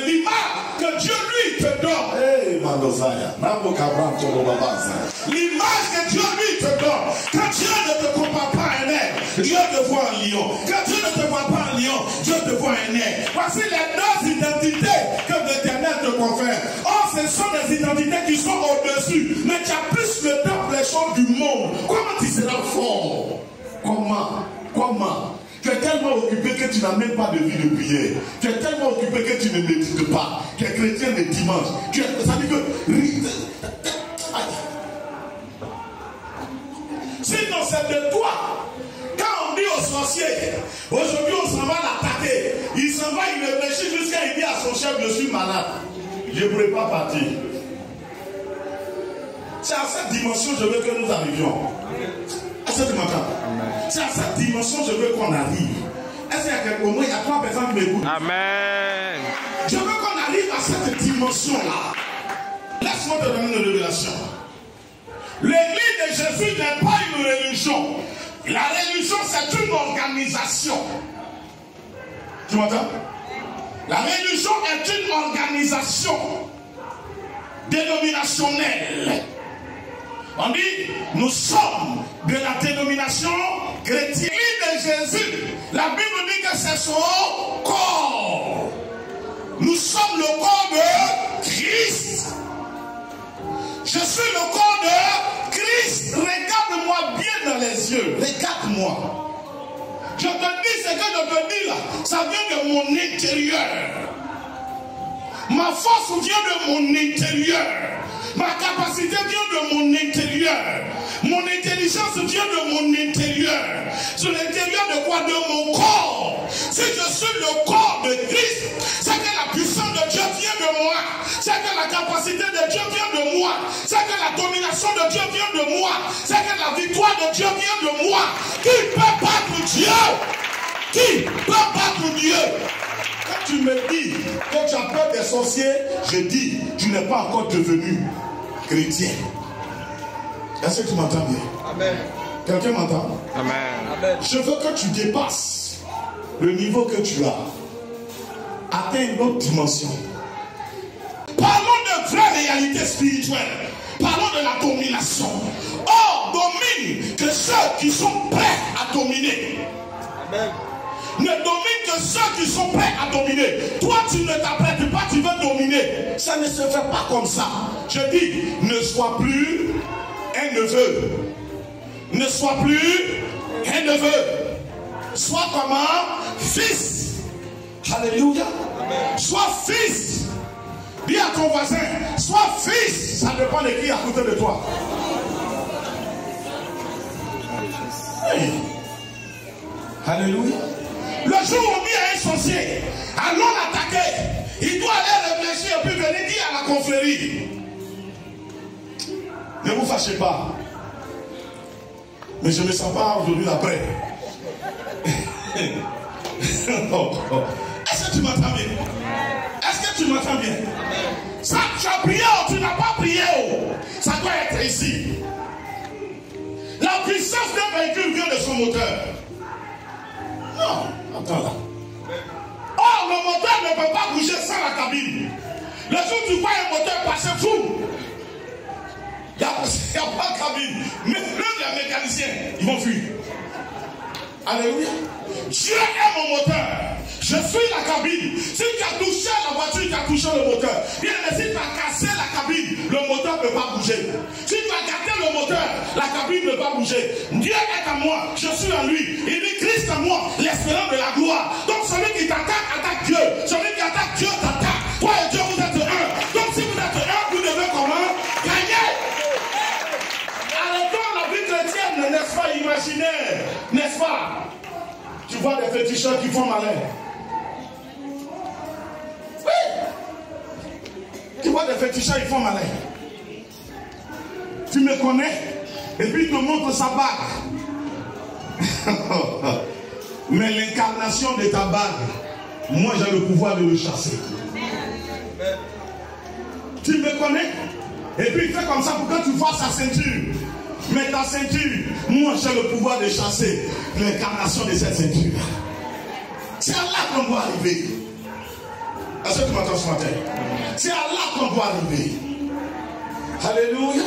l'image que Dieu lui te donne. L'image que Dieu lui te donne. Quand Dieu ne te compare pas à un aigle, Dieu te voit un lion. Quand Dieu ne te voit pas un lion, Dieu te voit un aigle. Voici les deux identités que l'Éternel te confère. Or, ce sont des identités qui sont au-dessus. Mais tu as plus le temps pour les choses du monde. Comment tu seras fort? Comment? Tu es tellement occupé que tu n'as même pas de vie de prière. Tu es tellement occupé que tu ne médites pas. Tu es chrétien le dimanche. Ça veut dire que... Sinon, c'est de toi. Quand on dit aux sorciers, aujourd'hui on s'en va l'attaquer. Il s'en va, il réfléchit jusqu'à il dit à son chef, je suis malade. Je ne pourrais pas partir. C'est à cette dimension que je veux que nous arrivions. Est-ce que tu m'entends? C'est à cette dimension que je veux qu'on arrive. Est-ce qu'il y a quelqu'un, au moins il y a 3 personnes qui m'écoutent? Amen. Je veux qu'on arrive à cette dimension-là. Laisse-moi te donner une révélation. L'église de Jésus n'est pas une religion. La religion, c'est une organisation. Tu m'entends? La religion est une organisation dénominationnelle. On dit, nous sommes de la dénomination chrétienne de Jésus. La Bible dit que c'est son corps. Nous sommes le corps de Christ. Je suis le corps de Christ. Regarde-moi bien dans les yeux. Regarde-moi. Je te dis ce que je te dis là. Ça vient de mon intérieur. Ma force vient de mon intérieur. Ma capacité vient de mon intérieur. Mon intelligence vient de mon intérieur. Sur l'intérieur de quoi? De mon corps. Si je suis le corps de Christ, c'est que la puissance de Dieu vient de moi. C'est que la capacité de Dieu vient de moi. C'est que la domination de Dieu vient de moi. C'est que la victoire de Dieu vient de moi. Qui peut battre Dieu? Qui peut battre Dieu? Quand tu me dis que tu as peur des sorciers, je dis, tu n'es pas encore devenu chrétien. Est-ce que tu m'entends bien? Amen. Quelqu'un m'entend? Amen. Amen. Je veux que tu dépasses le niveau que tu as. Atteins une autre dimension. Parlons de vraies réalités spirituelles. Parlons de la domination. Or, domine que ceux qui sont prêts à dominer. Amen. Ne domine que ceux qui sont prêts à dominer. Toi, tu ne t'apprêtes pas, tu veux dominer. Ça ne se fait pas comme ça. Je dis, ne sois plus un neveu. Ne sois plus un neveu. Sois comment? Fils. Alléluia. Amen. Sois fils. Dis à ton voisin, sois fils. Ça dépend de qui à côté de toi. Hey. Alléluia. Le jour où on dit à un sorcier, allons l'attaquer, il doit aller réfléchir et puis venir dire à la confrérie. Ne vous fâchez pas. Mais je ne me sens pas aujourd'hui après. Est-ce que tu m'entends bien? Est-ce que tu m'entends bien? Ça, tu as prié ou tu n'as pas prié? Ça doit être ici. La puissance d'un véhicule vient de son moteur. Non, attends là. Or, le moteur ne peut pas bouger sans la cabine. Le jour où tu vois un moteur passer fou, il n'y a pas de cabine. Mais même les mécaniciens, ils vont fuir. Alléluia. Dieu est mon moteur. Je suis la cabine. Si tu as touché la voiture, tu as touché le moteur. Bien, mais si tu as cassé la cabine, le moteur ne peut pas bouger. Si tu as gâté le moteur, la cabine ne peut pas bouger. Dieu est à moi, je suis en lui. Il dit Christ à moi, l'espérance de la gloire. Donc celui qui t'attaque, attaque Dieu. Celui qui attaque Dieu, t'attaque. Toi et Dieu, vous êtes un. Donc si vous êtes un, vous devez comment? Gagner. Arrêtons la vie chrétienne, n'est-ce pas, imaginaire, n'est-ce pas? Tu vois des féticheurs qui font malin. Oui. Tu vois des féticheurs qui font malin. Tu me connais et puis il te montre sa bague. Mais l'incarnation de ta bague, moi j'ai le pouvoir de le chasser. Tu me connais et puis il fait comme ça pour que tu vois sa ceinture. Mais ta ceinture, moi j'ai le pouvoir de chasser l'incarnation de cette ceinture. C'est là qu'on doit arriver. Est-ce que tu m'entends ce matin? C'est à là qu'on doit arriver. Alléluia.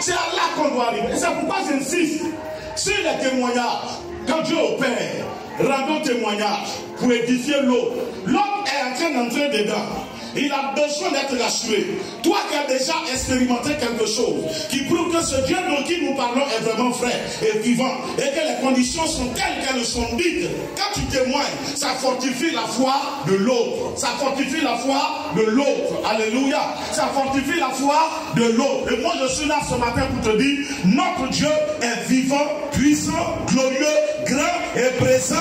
C'est à là qu'on doit arriver. Et c'est pourquoi j'insiste sur les témoignages. Quand Dieu opère, rendons témoignage pour édifier l'autre. L'homme est en train d'entrer dedans. Il a besoin d'être rassuré. Toi qui as déjà expérimenté quelque chose qui prouve que ce Dieu dont qui nous parlons est vraiment vrai et vivant et que les conditions sont telles qu'elles sont dites, quand tu témoignes, ça fortifie la foi de l'autre. Ça fortifie la foi de l'autre. Alléluia. Ça fortifie la foi de l'autre. Et moi je suis là ce matin pour te dire, notre Dieu est vivant, puissant, glorieux, grand et présent